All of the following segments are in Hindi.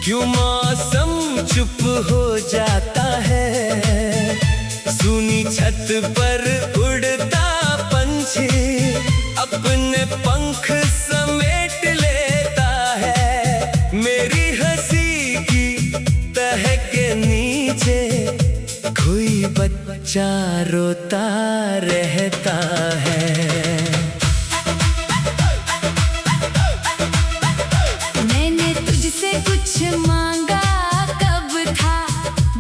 क्यों मौसम चुप हो जाता है, सुनी छत पर उड़ता पंछी अपने पंख समेट लेता है। मेरी हंसी की तह के नीचे कोई बच्चा रोता रहता है। मैंने तुझसे कुछ मांगा कब था,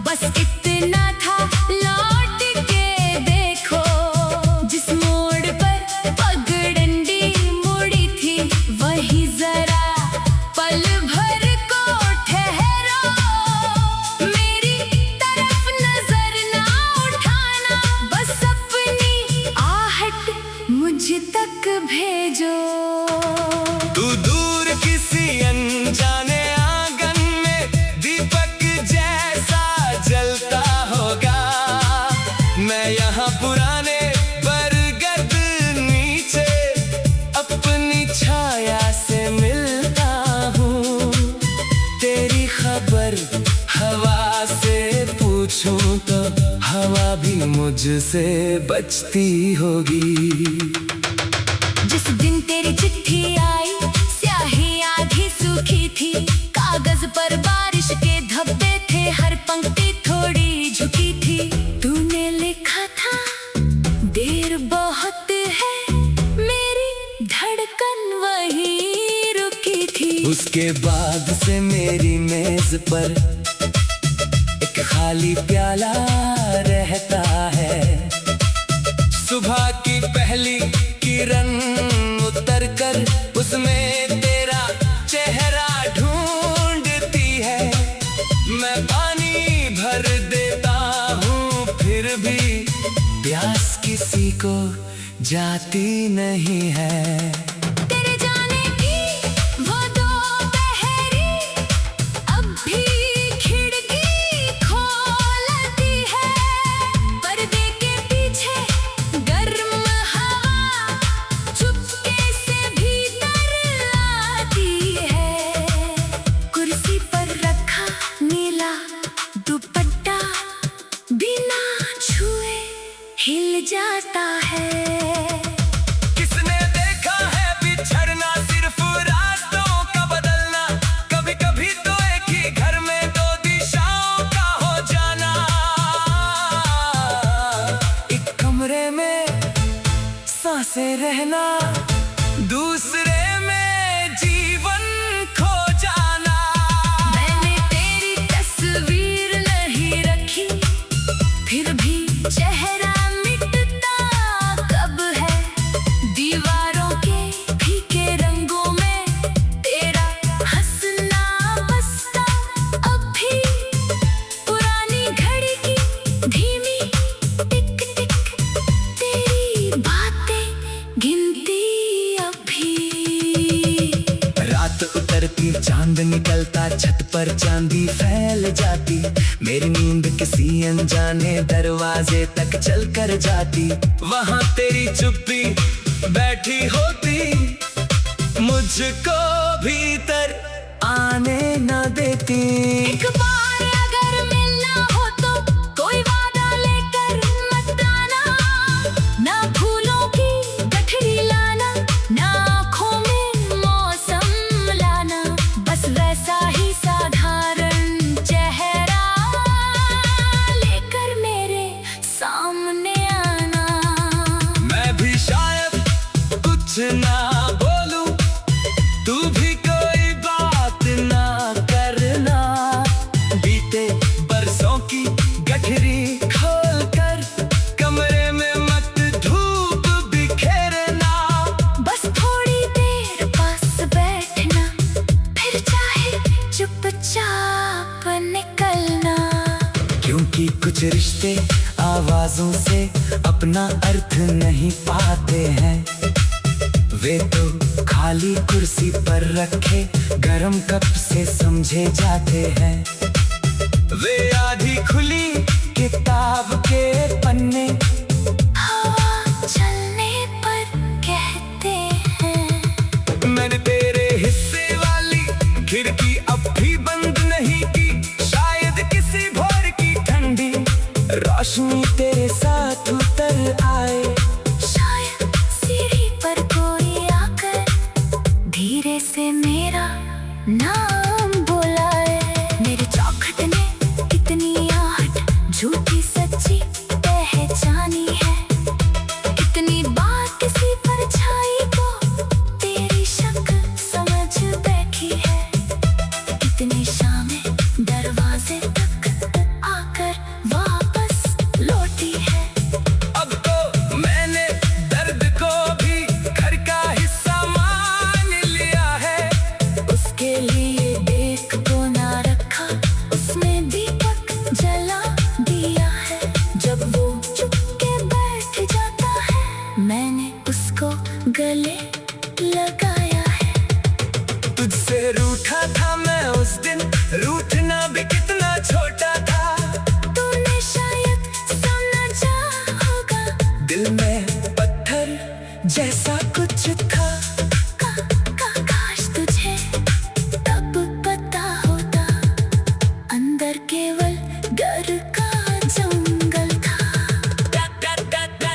बस इतना था लौट के देखो। जिस मोड़ पर पगडंडी मुड़ी थी वही जरा पल भर को ठहरो। मेरी तरफ नजर ना उठाना, बस अपनी आहट मुझ तक भेजो। तू दूर किसी अनजाने आंगन में दीपक जैसा जलता होगा, मैं यहाँ पुराने बरगद नीचे अपनी छाया से मिलता हूँ। तेरी खबर हवा से पूछूं तो हवा भी मुझसे बचती होगी। जिस दिन तेरी चिट्ठी आई स्याही आधी सूखी थी, कागज पर बारिश के धब्बे थे, हर पंक्ति थोड़ी झुकी थी। तूने लिखा था देर बहुत है, मेरी धड़कन वहीं रुकी थी। उसके बाद से मेरी मेज पर एक खाली प्याला रहता है। सुबह की पहली किरण उतर कर उसमें तेरा चेहरा ढूंढती है। मैं पानी भर देता हूँ फिर भी प्यास किसी को जाती नहीं है। तेरे जाने की वो दोपहरी अब भी खिड़की खोलती है, पर्दे के पीछे गर्म हवा चुपके से भीतर आती है। कुर्सी पर रखा नीला दुपट्टा बिना छुए हिल जाता है। किसने देखा है बिछड़ना, सिर्फ रातों का बदलना, कभी कभी तो एक ही घर में दो दिशाओं का हो जाना। एक कमरे में सांसें रहना, दूसरे में जीवन खो जाना। मैंने तेरी तस्वीर नहीं रखी, फिर भी चेहरा मिटता कब है। दीवारों के फीके रंगों में तेरा हंसना बसता अब भी। पुरानी घड़ी की धीमी टिक टिक तेरी बातें गिनती अभी। रात उतरती चांद निकलता, छत पर चांदी फैल जाती, मेरी नींद किसी अनजाने दरवाजे तक चल कर जाती। वहाँ तेरी चुप्पी बैठी होती, मुझको भीतर आने न देती। एक बार अगर मिलना हो तो कोई वादा लेकर मत आना, ना फूलों की गठरी लाना, ना आँखों में मौसम लाना, बस वैसा ही साधारण चेहरा लेकर मेरे सामने आना। मैं भी शायद कुछ ना बोलूं, तू भी कोई बात ना करना। बीते बरसों की गठरी खोल कर कमरे में मत धूप बिखेरना। बस थोड़ी देर पास बैठना, फिर चाहे चुपचाप निकलना। क्योंकि कुछ रिश्ते आवाजों से अपना अर्थ नहीं पाते हैं, वे तो खाली कुर्सी पर रखे गरम कप से समझे जाते हैं। वे आधी खुली किताब के पन्ने हवा चलने पर कहते हैं। मैंने तेरे हिस्से वाली खिड़की अब भी बंद नहीं रोशनी तेरे साथ उतर आए। शायद सीढ़ी पर कोई आकर धीरे से मेरा नाम बुलाए। मेरे चौखट ने कितनी आहट झूठी सच्ची पहचानी है। कितनी बार किसी परछाई को तेरी शक्ल समझ बैठी है। कितनी शामें दरवाजे तक आकर वापस लौटी है। अब तो मैंने दर्द को भी घर का हिस्सा मान लिया है। उसके लिए देख को ना रखा, उसमें दीपक जला दिया है। जब वो चुप के बैठ जाता है, मैंने उसको गले लगाया है। तुझसे रूठा था मैं उस दिन, रूठना भी कितना छोटा था। तूने शायद समझा होगा, दिल में पत्थर जैसा कुछ था। काश तुझे तब पता होता, अंदर केवल डर का जंगल था।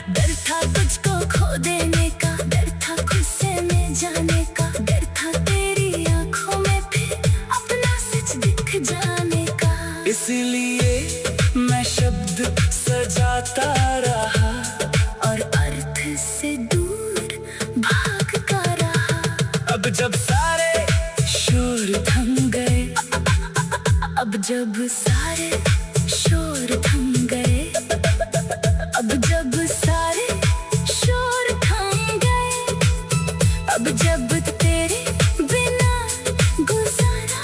डर था तुझको खो देने का, डर था गुस्से में जाने का, डर था तेरी आंखों में फिर अपना सच दिख जाने का। इसलिए मैं शब्द सजाता रहा और अर्थ से दूर भागता रहा। अब जब सारे शोर थम गए, अब जब सारे शोर थम गए, अब जब सारे शोर थम गए, अब जब तेरे बिना गुजारा।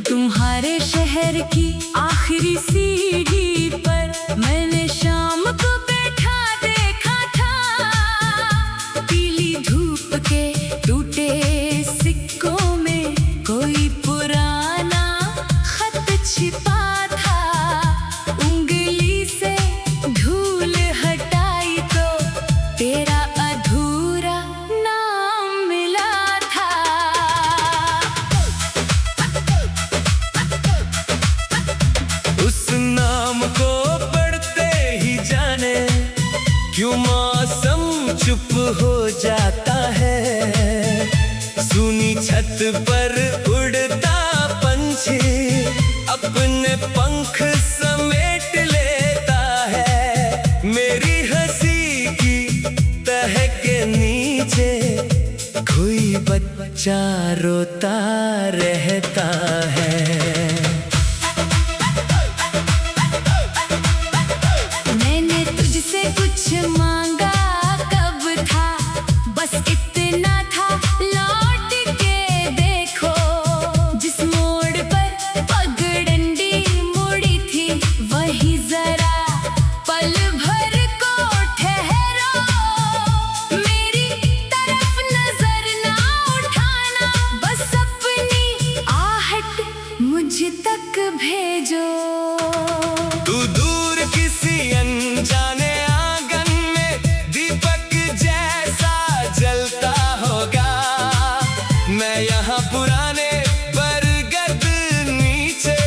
तुम्हारे शहर की आखिरी सीढ़ी पर मैंने शाम को बैठा देखा था। पीली धूप के टूटे सिक्कों में कोई पुराना खत छिपा था। उंगली से धूल हटाई तो तेरा अधूरा नाम मिला था। उस नाम को पढ़ते ही जाने क्यों मौसम चुप हो जाता है। सूनी छत पर उड़ता पंछी अपने पंख समेट लेता है। मेरी हंसी की तह के नीचे कोई बच्चा रोता रहता है। मैंने तुझसे कुछ मांगा कब था, बस इतना था लौट के देखो। जिस मोड़ पर पगडंडी मुड़ी थी, वही जरा पल भर को ठहरो। मेरी तरफ नजर ना उठाना, बस अपनी आहट मुझ तक भेजो। तू दूर किसी अनजाने आंगन में दीपक जैसा जलता होगा। मैं यहाँ पुराने बरगद नीचे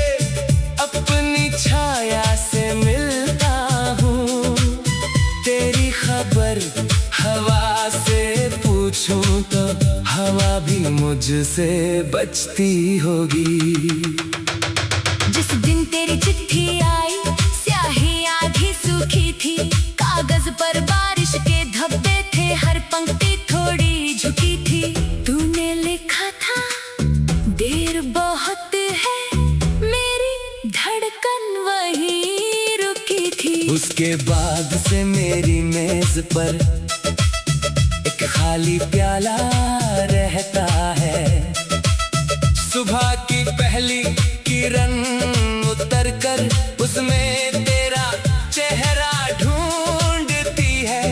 अपनी छाया से मिलता हूँ। तेरी खबर हवा से पूछूं तो हवा भी मुझसे बचती होगी। जिस दिन तेरी चिट्ठी आई, स्याही आधी सूखी थी। कागज पर बारिश के धब्बे थे, हर पंक्ति थोड़ी झुकी थी। तूने लिखा था देर बहुत है, मेरी धड़कन वहीं रुकी थी। उसके बाद से मेरी मेज पर एक खाली प्याला रहता है। सुबह की पहली किरण उतर कर उसमें तेरा चेहरा ढूंढती है।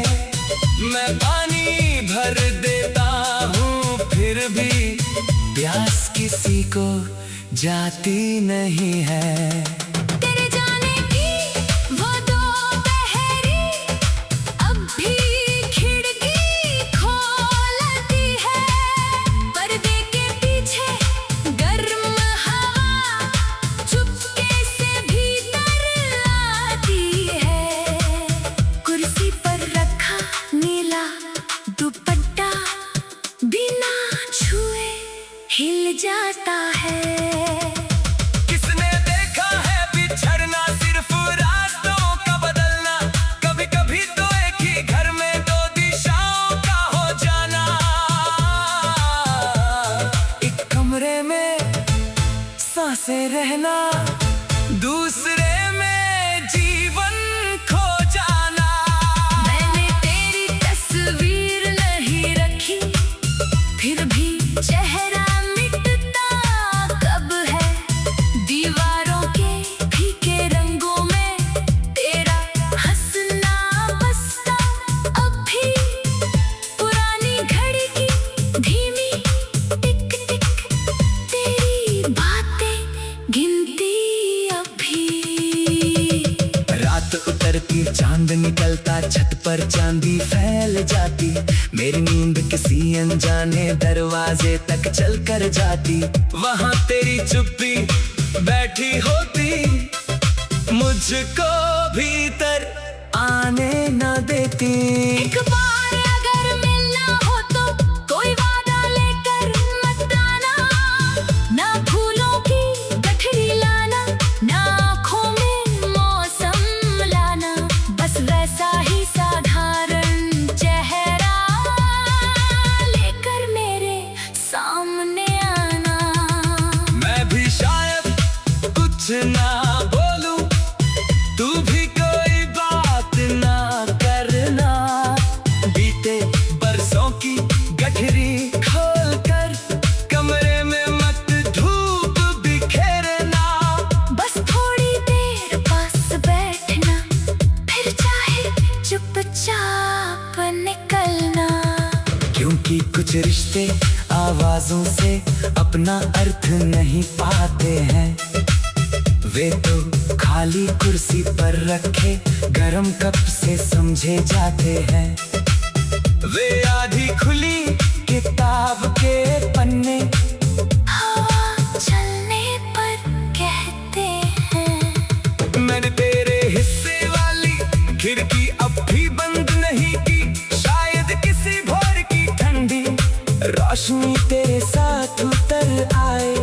मैं पानी भर देता हूँ फिर भी सांस किसी को जाती नहीं है। तेरे जाने की वो दोपहरी अब भी खिड़की खोलती है। पर्दे के पीछे गर्म हवा चुपके से भीतर आती है। कुर्सी पर रखा नीला दुपट्टा बिना छुए हिल जाता है। किसने देखा है बिछड़ना, सिर्फ रास्तों का बदलना। कभी कभी तो एक ही घर में दो दिशाओं का हो जाना। एक कमरे में सांसें रहना, दूसरे में जीवन खो जाना। मैंने तेरी तस्वीर नहीं रखी, फिर भी चेहरा मिटता कब है। दीवारों के फीके रंगों में तेरा हंसना बसता अब भी। पुरानी घड़ी की धीमी टिक टिक तेरी बातें गिनती अभी। रात उतरती चांद निकलता, छत पर चांदी फैल जाती। मेरी नींद किसी अनजाने दरवाजे तक चल कर जाती। वहां तेरी चुप्पी बैठी होती, मुझको भीतर आने न देती। एक बार अगर मिलना हो तो कोई वादा लेकर मत आना। ना फूलों की गठरी लाना, ना आँखों में मौसम लाना। बस वैसा ही साधारण चेहरा लेकर मेरे सामने आना। मैं भी शायद कुछ ना बोलूं, तू भी कोई बात ना करना। बीते बरसों की गठरी खोल कर कमरे में मत धूप बिखेरना। बस थोड़ी देर पास बैठना, फिर चाहे चुपचाप निकलना। क्योंकि कुछ रिश्ते आवाजों से अपना अर्थ नहीं पाते हैं। वे तो खाली कुर्सी पर रखे गरम कप से समझे जाते हैं। वे आधी खुली किताब के पन्ने हवा चलने पर कहते हैं। मैंने तेरे हिस्से वाली खिड़की अब भी बंद नहीं की। शायद किसी भोर की ठंडी रोशनी तेरे साथ उतर आए।